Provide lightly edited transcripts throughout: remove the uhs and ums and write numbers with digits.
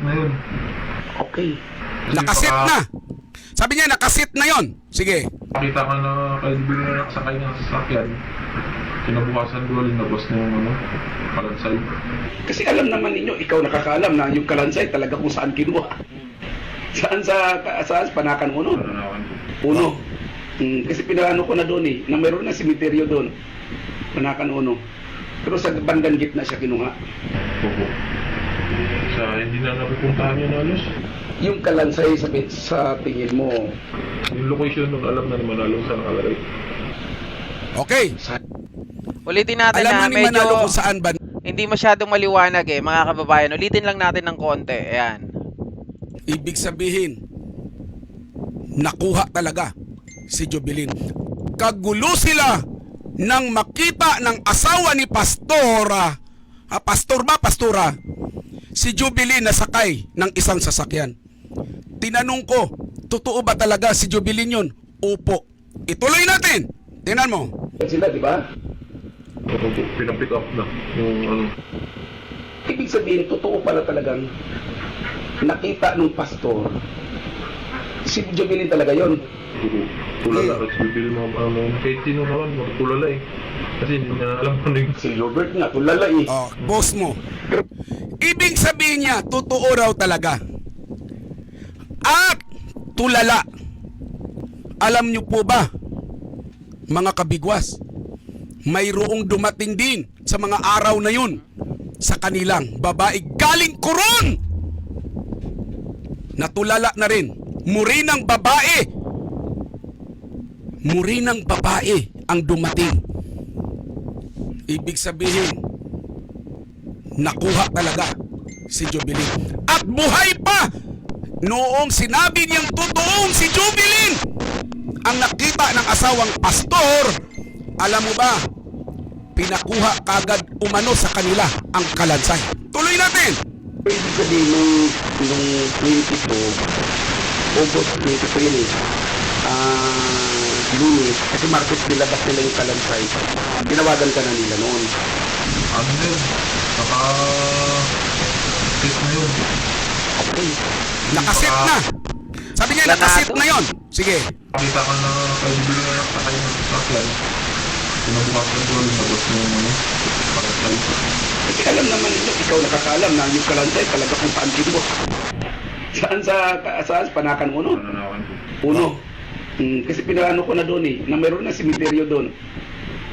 na yun. Okay. Nakasit na. Sabi niya, nakasit na yon. Sige. Pakita ka na credible na nakasakay ng sasakyan. Kinabukasan dual na boss na yung kalansay. Kasi alam naman ninyo, ikaw nakakaalam na yung kalansay talaga kung saan kinuha. Saan sa Panakan Uno? Uno. Kasi pinaano ko na doon na mayroon na simeteryo doon. Panakan Uno. Pero sa bandang gitna siya kinuha. Opo. Sa hindi na napupuntahan yun halos. Yung kalansay sa tingin mo, Yung location nung alam na ni Manalo saan nakalagay. Okay. Ulitin natin Alam na na ni Manalo medyo kung saan ba. hindi masyadong maliwanag mga kababayan. Ulitin lang natin ng konti. Ayan. Ibig sabihin, nakuha talaga si Jubilin. Kagulo sila nang makita ng asawa ni Pastora. Pastora? Si Jubilin nasakay ng isang sasakyan. Tinanong ko, totoo ba talaga si Jubilin yun? Opo. Ituloy natin. Tingnan mo. sila, di ba? Opo, pinapick up na yung ano. Ibig sabihin, totoo pala talagang nakita ng pastor. Si Jubilin talaga yon. Tulala, kasi bibili mga kahit sino naman, magtulala Kasi hindi na alam kung ano yung Si Robert nga, tulala Oh, boss mo. Ibig sabihin niya, totoo raw talaga. At tulala. Alam niyo po ba, mga kabigwas, mayroong dumating din sa mga araw na yun sa kanilang babae galing Coron. Natulala na rin. Murinang babae ang dumating. Ibig sabihin, nakuha talaga si Jubilin. At buhay pa noong sinabi niyang totoong si Jubilin ang nakita ng asawang pastor. Alam mo ba, pinakuha kagad umano sa kanila ang kalansay. Tuloy natin. Ibig sabihin, nung 22, August 23, Lunes, kasi Martes nilabas nila yung kalansay. Tinawagan ka na nila noon. ano na yun. Naka-fit na yun. Okay. Nakasit na. Sabi niya, nakasit na yon. Sige. Pakita ka na credible na nakasakay ng sasakyan. Kinabukasan dual na boss na yung kalansay. Kasi alam naman ninyo, ikaw nakakaalam na yung kalansay talaga kung saan kinuha. Saan sa Panakan Uno? Uno. Kasi pinaano ko na doon na mayroon na simeteryo doon.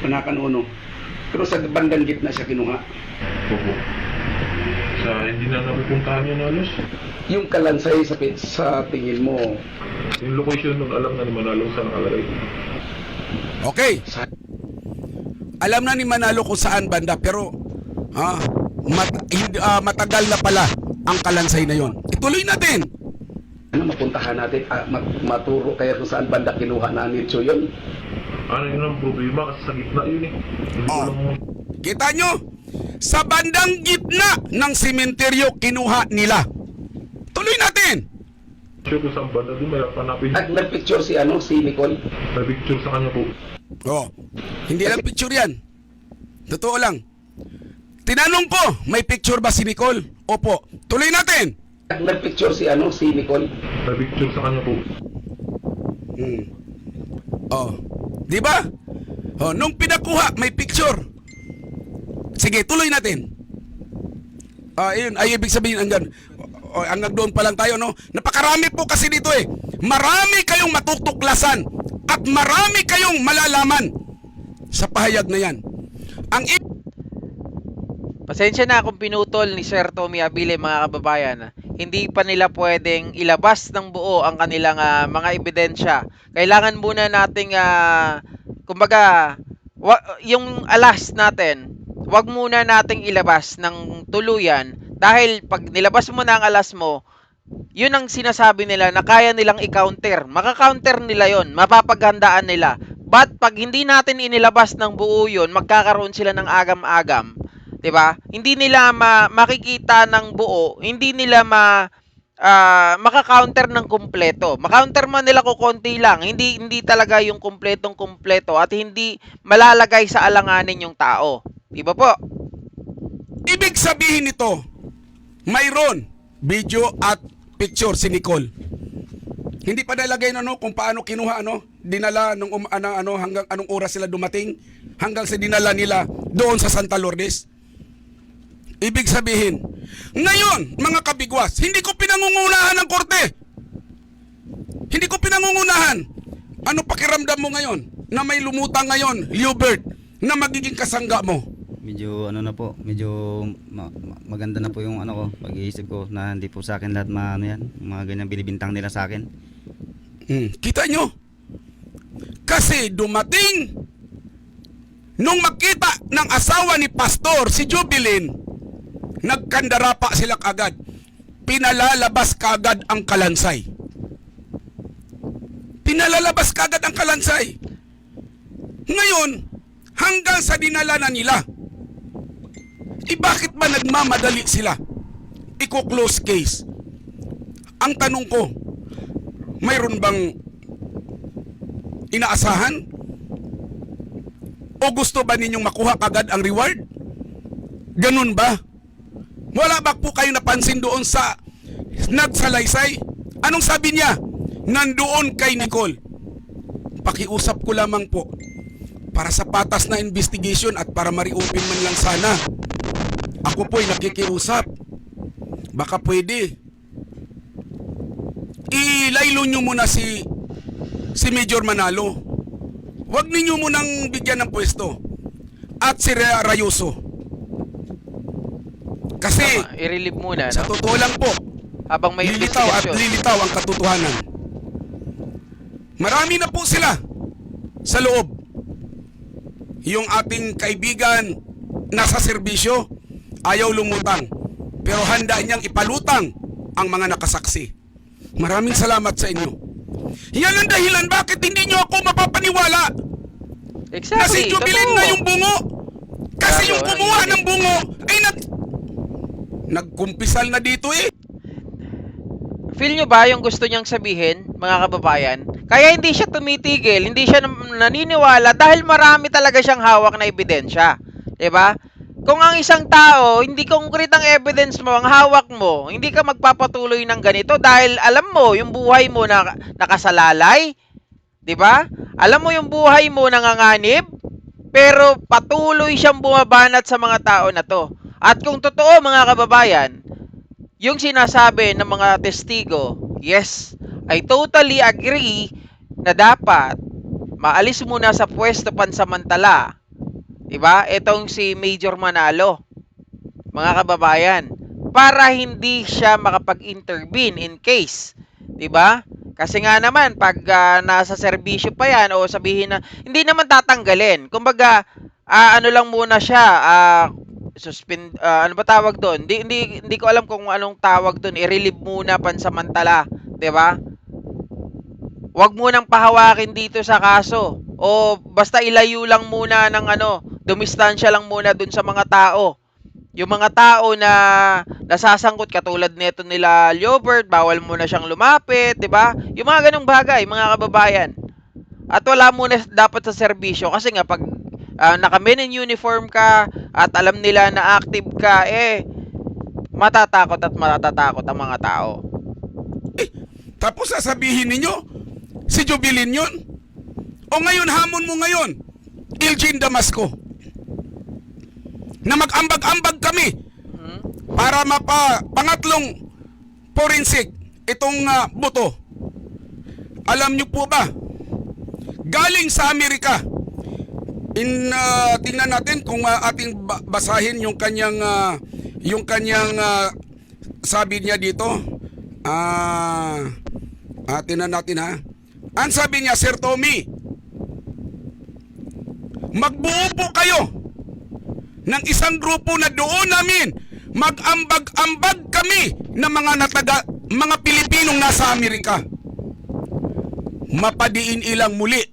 Panakan Uno. Pero sa bandang gitna siya kinuha. Opo. Sa hindi na napupuntahan yun halos. Yung kalansay sa tingin mo, Yung location nung alam na ni Manalo saan nakalagay. Okay. Alam na ni Manalo kung saan banda, pero matagal na pala ang kalansay na yon. Ituloy natin. mapuntahan natin, maturo kaya kung saan banda kinuha na ni Cho yun. Ano yun ang problema kasi sa gitna yun Hindi ko lang... Kita nyo? Sa bandang gitna ng sementeryo kinuha nila. Tuloy natin. Sure kung saan banda doon, may hanapin. At nagpicture si Nicole. May picture sa kanya po. Hindi lang picture yan. Totoo lang. Tinanong ko, may picture ba si Nicole? Opo. Tuloy natin. At nagpicture si Nicole. May picture sa kanya po. Di ba? Nung pinakuha, may picture. Sige, tuloy natin. Ayun, ay ibig sabihin hanggang doon pa lang tayo, no? Napakarami po kasi dito Marami kayong matutuklasan at marami kayong malalaman sa pahayag na yan. Pasensya na kung pinutol ni Sir Tommy Abile mga kababayan. Hindi pa nila pwedeng ilabas ng buo ang kanilang mga ebidensya. Kailangan muna nating kumbaga yung alas natin, wag muna nating ilabas ng tuluyan dahil pag nilabas mo na ang alas mo, yun ang sinasabi nila na kaya nilang i-counter. Maka-counter nila yon, mapapaghandaan nila. But pag hindi natin inilabas ng buo yun, magkakaroon sila ng agam-agam. 'Di ba? Hindi nila makikita ng buo, hindi nila maka-counter ng kumpleto. Ma-counter man nila ko konti lang, hindi talaga yung kumpletong-kumpleto at hindi malalagay sa alanganin yung tao. 'Di ba po? Ibig sabihin nito, mayroon video at picture si Nicole. Hindi pa nalagay kung paano kinuha dinala nung hanggang anong oras sila dumating hanggang sa dinala nila doon sa Santa Lourdes. Ibig sabihin, ngayon mga kabigwas, hindi ko pinangungunahan ng korte. Hindi ko pinangungunahan. Ano pakiramdam mo ngayon na may lumutang ngayon, Liobert, na magiging kasangga mo? Medyo medyo maganda na po yung ko, pag-iisip ko na hindi po sa akin lahat mga ganyan bilibintang nila sa akin. Kita nyo? Kasi dumating nung makita ng asawa ni Pastor, si Jubilin, nagkandara pa sila kagad. Pinalalabas kagad ang kalansay. Pinalalabas kagad ang kalansay. Ngayon, hanggang sa dinala na nila, bakit ba nagmamadali sila? Iko-close case. Ang tanong ko, mayroon bang inaasahan? O gusto ba ninyong makuha kagad ang reward? Ganun ba? Wala ba po kayo napansin doon sa nagsalaysay? Anong sabi niya? Nandoon kay Nicole. Pakiusap ko lamang po para sa patas na investigation at para ma-reopen man lang sana. Ako po'y nakikiusap. Baka pwede. Ilaylo nyo muna si Major Manalo. Huwag ninyo munang bigyan ng pwesto. At si Rhea Rayoso. Kasi, Tama, i-relieve muna, sa no? totoo lang po, Habang may lilitaw at investigasyon. lilitaw ang katotohanan. Marami na po sila sa loob. Yung ating kaibigan nasa serbisyo, ayaw lumutang. Pero handa niyang ipalutang ang mga nakasaksi. Maraming salamat sa inyo. Yan ang dahilan bakit hindi niyo ako mapapaniwala na si Exactly. Jubilin totoo. na yung bungo. Kasi Grabe, yung walang kumuha ibig. ng bungo ay nagkumpisal na dito eh. Feel nyo ba yung gusto niyang sabihin, mga kababayan? Kaya hindi siya tumitigil, hindi siya naniniwala dahil marami talaga siyang hawak na ebidensya. 'Di ba? Kung ang isang tao, hindi concrete ang evidence mo, ang hawak mo, hindi ka magpapatuloy ng ganito dahil alam mo yung buhay mo na nakasalalay, 'di ba? Alam mo yung buhay mo nanganganib, pero patuloy siyang bumabanat sa mga tao na 'to. At kung totoo, mga kababayan, yung sinasabi ng mga testigo, yes, I totally agree na dapat maalis muna sa pwesto pansamantala. Diba? Itong si Major Manalo, mga kababayan, para hindi siya makapag-intervene in case. Diba? Kasi nga naman, pag nasa serbisyo pa yan, o sabihin na, hindi naman tatanggalin. Kumbaga, ano lang muna siya, suspend, ano ba tawag doon? Hindi ko alam kung anong tawag doon. I-relieve muna pansamantala, 'di ba? Huwag mo nang pahawakin dito sa kaso. O basta ilayo lang muna ng dumistansya lang muna doon sa mga tao. Yung mga tao na nasasangkot katulad nito nila Liobert, bawal mo na siyang lumapit, 'di ba? Yung mga ganung bagay, mga kababayan. At wala muna dapat sa serbisyo kasi nga pag naka-men in uniform ka at alam nila na active ka, matatakot at matatakot ang mga tao. Tapos sasabihin ninyo, si Jubilin yun. O ngayon, hamon mo ngayon, Elgin Damasco, na mag-ambag-ambag kami para pangatlong forensic itong buto. Alam nyo po ba, galing sa Amerika, tingnan natin kung ating basahin yung kanyang sabi niya dito. Tingnan natin ha. Ang sabi niya, Sir Tommy, magbuo po kayo ng isang grupo na doon namin mag-ambag-ambag kami ng mga Pilipinong nasa Amerika. Mapadiin ilang muli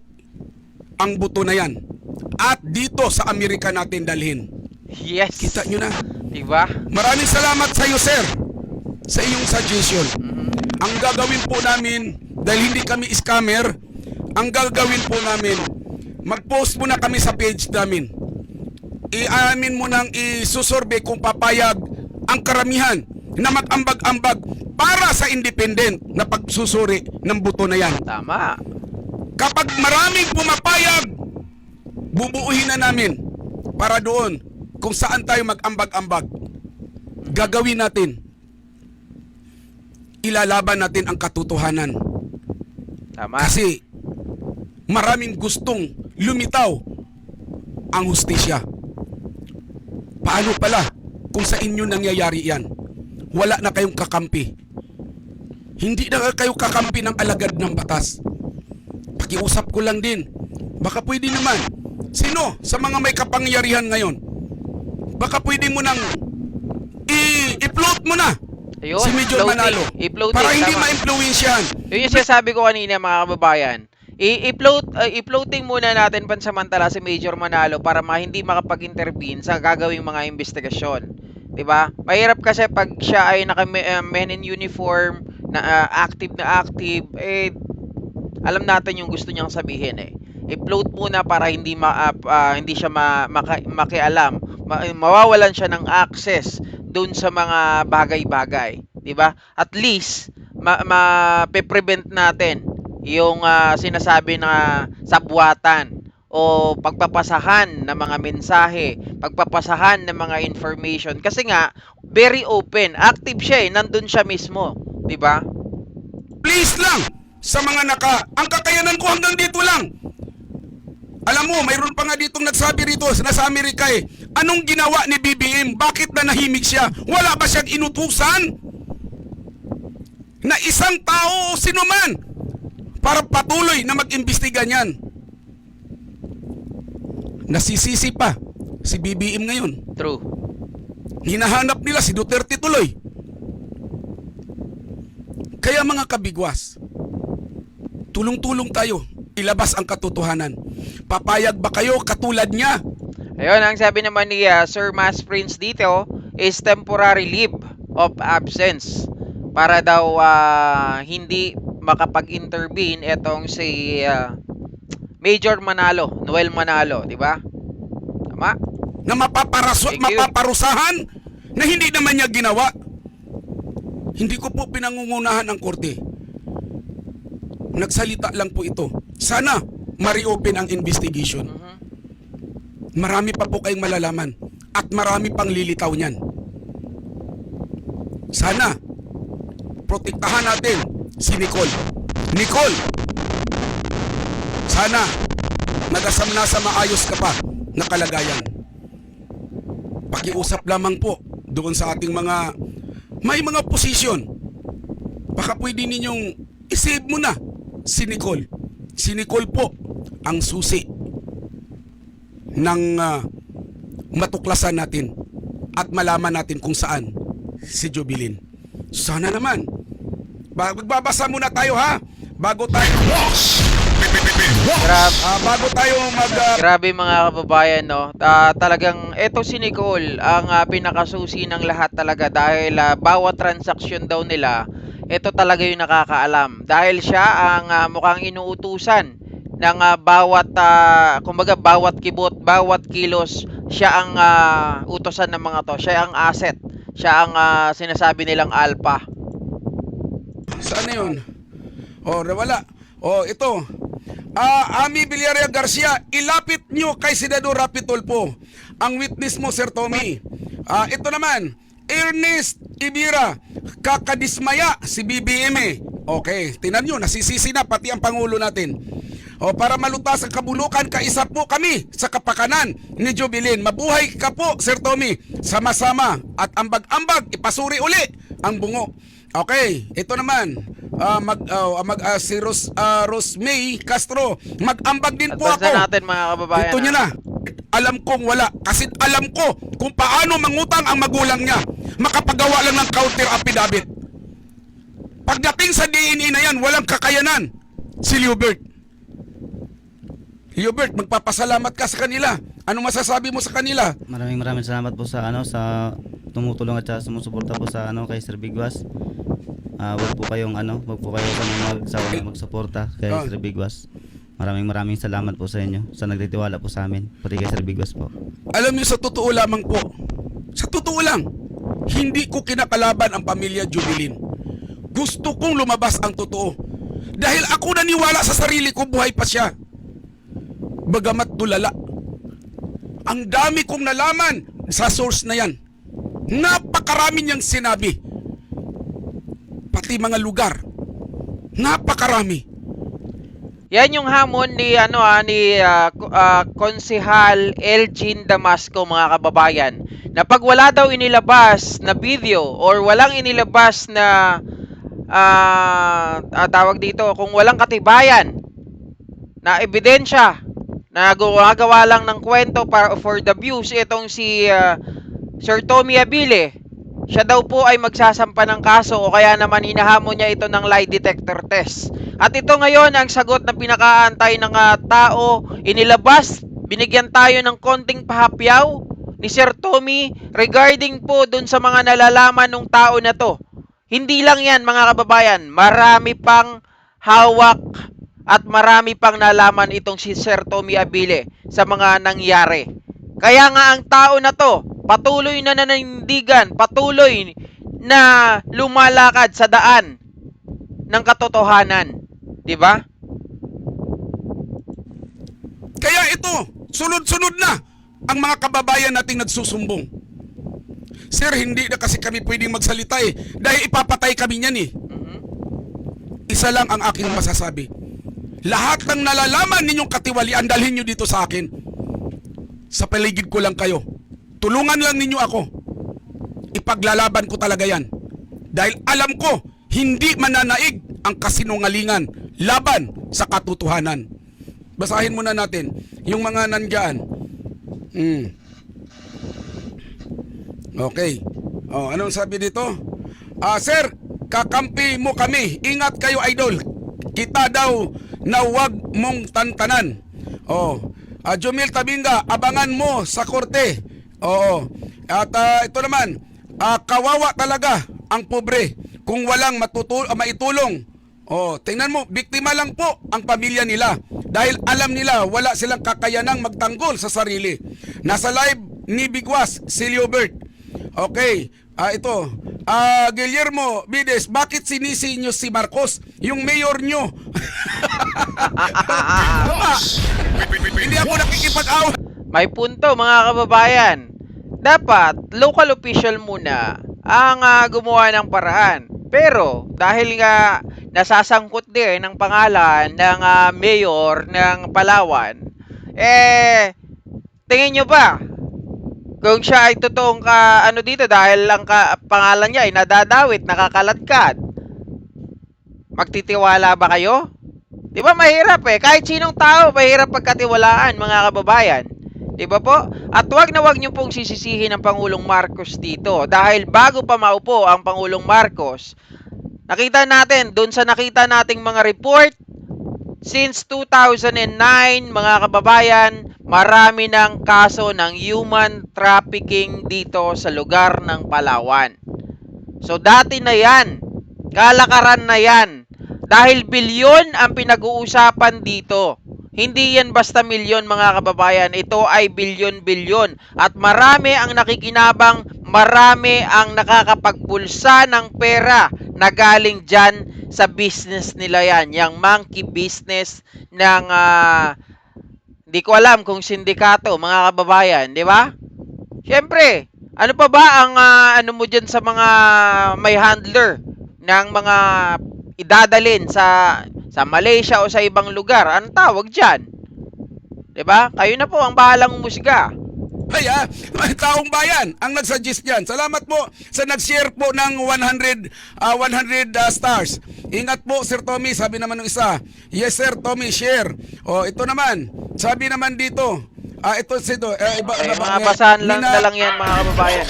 ang buto na yan. At dito sa Amerika natin dalhin. Yes. Kita nyo na. Diba? Maraming salamat sa iyo, sir, sa iyong suggestion. Ang gagawin po namin, dahil hindi kami scammer, ang gagawin po namin, mag-post muna kami sa page namin. I-amin mo nang isusurvey kung papayag ang karamihan na mag-ambag-ambag para sa independent na pagsusuri ng buto na yan. Tama. Kapag maraming pumapayag, bubuuhin na namin para doon kung saan tayo mag-ambag-ambag. Gagawin natin. Ilalaban natin ang katotohanan. Tama. Kasi maraming gustong lumitaw ang hustisya. Paano pala kung sa inyo nangyayari yan? Wala na kayong kakampi. Hindi na kayo kakampi ng alagad ng batas. Pakiusap ko lang din. Baka pwede naman. Sino sa mga may kapangyarihan ngayon? Baka pwede mo nang i-float mo na Ayun, si Major floating. Manalo. I-floating, Para hindi tama. ma-influensyahan. Yun yung sinasabi ko kanina mga kababayan. I-floating muna natin pansamantala si Major Manalo para hindi makapag-intervene sa gagawing mga investigasyon. 'Di ba? Mahirap kasi pag siya ay men in uniform, na active, alam natin yung gusto niyang sabihin eh. I-float muna para hindi siya makialam. Mawawalan siya ng access doon sa mga bagay-bagay, 'di ba? At least ma-prevent natin yung sinasabi na sabwatan o pagpapasahan ng mga mensahe, pagpapasahan ng mga information kasi nga very open, active siya nandun siya mismo, 'di ba? Please lang sa mga ang kakayanan ko hanggang dito lang. Alam mo, mayroon pa nga ditong nagsabi rito nasa Amerika anong ginawa ni BBM? Bakit na nahimik siya? Wala ba siyang inutusan? Na isang tao o sino man para patuloy na mag-imbestiga niyan. Nasisisi pa si BBM ngayon. True. Hinahanap nila si Duterte tuloy. Kaya mga kabigwas, tulong-tulong tayo, ilabas ang katotohanan. Papayag ba kayo katulad niya? Ayun, ang sabi naman ni Sir Mas Prince dito is temporary leave of absence para daw hindi makapag-intervene etong si Major Manalo, Noel Manalo, di ba? Tama? Na Thank you. mapaparusahan na hindi naman niya ginawa. Hindi ko po pinangungunahan ang korte. Nagsalita lang po ito. Sana ma-reopen ang investigation. Marami pa po kayong malalaman at marami pang lilitaw niyan. Sana protektahan natin si Nicole. Nicole! Sana nagasam na sa maayos ka pa na kalagayan. Pakiusap lamang po doon sa ating may mga posisyon. Baka pwede ninyong isave mo na si Nicole. Si Nicole po ang susi ng matuklasan natin at malaman natin kung saan si Jubilin. Sana naman. Magbabasa muna tayo bago tayo Grabe mga kababayan, no? Talagang eto si Nicole ang pinakasusi ng lahat talaga dahil bawat transaksyon daw nila, ito talaga yung nakakaalam. Dahil siya ang mukhang inuutusan ng kumbaga bawat kibot, bawat kilos, siya ang utosan ng mga to. Siya ang asset. Siya ang sinasabi nilang alpha. Saan na yun? Wala. Ito. Ami Villarreal Garcia, ilapit nyo kay Senador Rapi Tulfo ang witness mo, Sir Tommy. Ito naman, Ernest Ibira, kakadismaya si BBM. Okay, tinan nyo, nasisisi na pati ang Pangulo natin. Para malutas ang kabulukan, kaisa po kami sa kapakanan ni Jubilin. Mabuhay ka po, Sir Tommy. Sama-sama at ambag-ambag, ipasuri uli ang bungo. Okay, ito naman. Si Rosmay Castro, mag-ambag din po ako. Natin mga kababayan. Ito niya na. Alam kong wala. Kasi alam ko kung paano mangutang ang magulang niya. Makapagawa lang ng counter affidavit. Pagdating sa DNA na yan, walang kakayanan. Si Hubert. Hubert, magpapasalamat ka sa kanila. Ano masasabi mo sa kanila? Maraming salamat po sa sa tumutulong at sa sumusuporta po sa kay Sir Bigwas. Wag po kayong magsuporta kay Sir Bigwas. Maraming salamat po sa inyo sa nagtitiwala po sa amin, pati kay Sir Bigwas po. Alam niyo, sa totoo lamang po, sa totoo lang, hindi ko kinakalaban ang pamilya Jubilin. Gusto kong lumabas ang totoo. Dahil ako naniwala sa sarili ko, buhay pa siya. Bagamat tulala. Ang dami kong nalaman sa source na yan. Napakarami niyang sinabi. Pati mga lugar. Napakarami. Yan yung hamon ni Konsehal Elgin Damasco, mga kababayan, na pag wala daw inilabas na video or walang inilabas na tawag dito, kung walang katibayan na ebidensya na gumagawa lang ng kwento para for the views, itong si Sir Tommy Abile, siya daw po ay magsasampa ng kaso o kaya naman hinahamon niya ito ng lie detector test. At ito ngayon ang sagot na pinakaantay ng tao, inilabas, binigyan tayo ng konting pahapyaw ni Sir Tommy regarding po dun sa mga nalalaman ng tao na to. Hindi lang yan, mga kababayan, marami pang hawak at marami pang nalaman itong si Sir Tommy Abile sa mga nangyari. Kaya nga ang tao na to, patuloy na nanindigan, patuloy na lumalakad sa daan ng katotohanan. Diba? Kaya ito, sunod-sunod na ang mga kababayan nating nagsusumbong. Sir, hindi na kasi kami pwedeng magsalita dahil ipapatay kami niyan Isa lang ang aking masasabi. Lahat ng nalalaman ninyong katiwalian, dalhin nyo dito sa akin. Sa paligid ko lang kayo. Tulungan lang ninyo ako. Ipaglalaban ko talaga yan. Dahil alam ko, hindi mananaig ang kasinungalingan laban sa katotohanan. Basahin muna natin yung mga nandiyan. Okay. Anong sabi dito? Sir, kakampi mo kami. Ingat kayo, idol. Kita daw na wag mong tantanan. Jumil Tabinga, abangan mo sa korte. At ito naman, kawawa talaga ang pobre kung walang maitulong. Tingnan mo, biktima lang po ang pamilya nila dahil alam nila wala silang kakayanang magtanggol sa sarili. Nasa live ni Bigwas, Silliobert. Okay, ito. Guillermo Bides, bakit sinisi nyo si Marcos, yung mayor nyo? Hindi ako nakikipag-away. May punto, mga kababayan. Dapat local official muna ang gumawa ng paraan. Pero dahil nga nasasangkot din ng pangalan ng mayor ng Palawan, tingin nyo ba kung siya ay totoong dito dahil ang pangalan niya ay nadadawit, nakakaladkad, magtitiwala ba kayo? Di ba mahirap kahit sinong tao mahirap pagkatiwalaan, mga kababayan. Di ba po? At wag na wag niyo pong sisisihin ang Pangulong Marcos dito dahil bago pa maupo ang Pangulong Marcos, nakita natin, doon sa nakita nating mga report, since 2009, mga kababayan, marami ng kaso ng human trafficking dito sa lugar ng Palawan. So dati na yan, kalakaran na yan, dahil bilyon ang pinag-uusapan dito. Hindi yan basta milyon, mga kababayan. Ito ay bilyon-bilyon. At marami ang nakikinabang, marami ang nakakapagbulsa ng pera na galing dyan sa business nila yan. Yang monkey business ng, di ko alam kung sindikato, mga kababayan. Di ba? Siyempre, ano pa ba ang ano mo dyan sa mga may handler ng mga idadalin sa Malaysia o sa ibang lugar? Anong tawag dyan? Diba? Kayo na po ang bahalang umusga. Kaya, may taong bayan ang nagsuggest dyan. Salamat po sa nag-share po ng 100 stars. Ingat po, Sir Tommy, sabi naman ng isa. Yes, Sir Tommy, share. Ito naman, sabi naman dito. Ito si do. Mga basahan lang na lang yan, mga kababayan.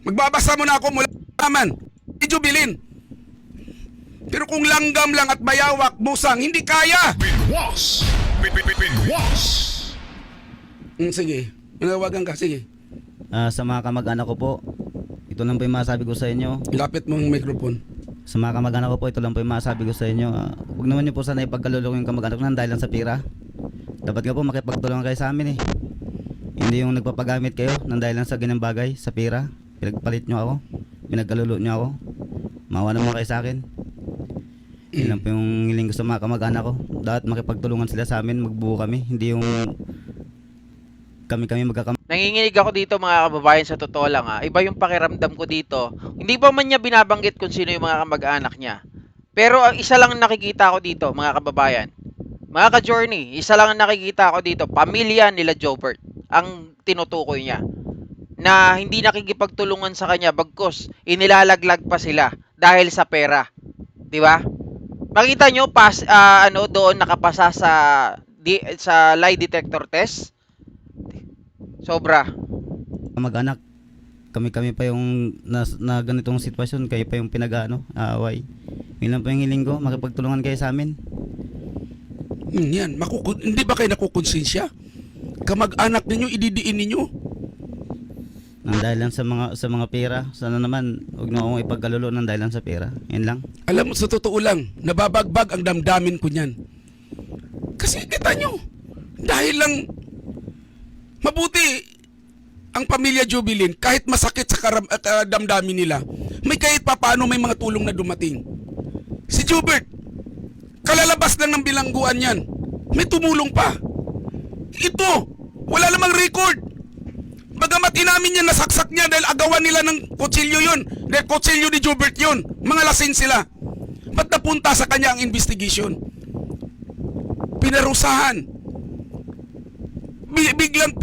Magbabasa muna ako mula naman. Jubilin. Pero kung langgam lang at bayawak, busang, hindi kaya. Sige. Manawagan ka, sige. Sa mga kamag-anak ko po, ito lang po yung masabi ko sa inyo. Lapit mo ang microphone. Sa mga kamag-anak ko po, ito lang po yung masabi ko sa inyo. Huwag naman niyo po sana ipagkalulong yung kamag-anak ko nang dahil lang sa pira. Dapat nga po makipagtulungan kayo sa amin Hindi yung nagpapagamit kayo nang dahil lang sa ganyang bagay, sa pera. Pinagpalit nyo ako, pinagkalulo nyo ako. Maawa naman kayo sa akin. Yun lang po yung hiling ko sa mga kamag-anak ko. Dapat makipagtulungan sila sa amin, magbuo kami. Hindi yung kami Nanginginig ako dito mga kababayan, sa totoo lang ha. Iba yung pakiramdam ko dito. Hindi pa man niya binabanggit kung sino yung mga kamag-anak niya. Pero ang isa lang ang nakikita ko dito mga kababayan. Mga ka-journey, isa lang ang nakikita ko dito. Pamilya nila Jobert ang tinutukoy niya. Na hindi nakikipagtulungan sa kanya bagkus inilalaglag pa sila dahil sa pera. 'Di ba? Makita nyo doon nakapasa sa lie detector test. Sobra. kamag-anak. Kami pa yung na ganitong sitwasyon, kayo pa yung aaway. Yun lang po yung hiling ko, makipagtulungan kayo sa amin. Yan, hindi ba kayo nakukonsensya? Kamag-anak ninyo, ididiin ninyo. Nang dahil lang sa mga pera, sana naman huwag na akong ipagkalulo ng dahil lang sa pera. Yan lang. Alam mo, sa totoo lang, nababagbag ang damdamin ko niyan. Kasi kita nyo, dahil lang mabuti ang pamilya Jubilin, kahit masakit sa damdamin nila, may kahit papaano may mga tulong na dumating. Si Jobert, kalalabas lang ng bilangguan yan, may tumulong pa. Ito, wala namang record. Bagamat inamin niya, nasaksak niya dahil agawan nila ng kutsilyo yun. Dahil kutsilyo ni Jobert yun. Mga lasing sila. Ba't napunta sa kanya ang investigation? Pinarusahan. Biglang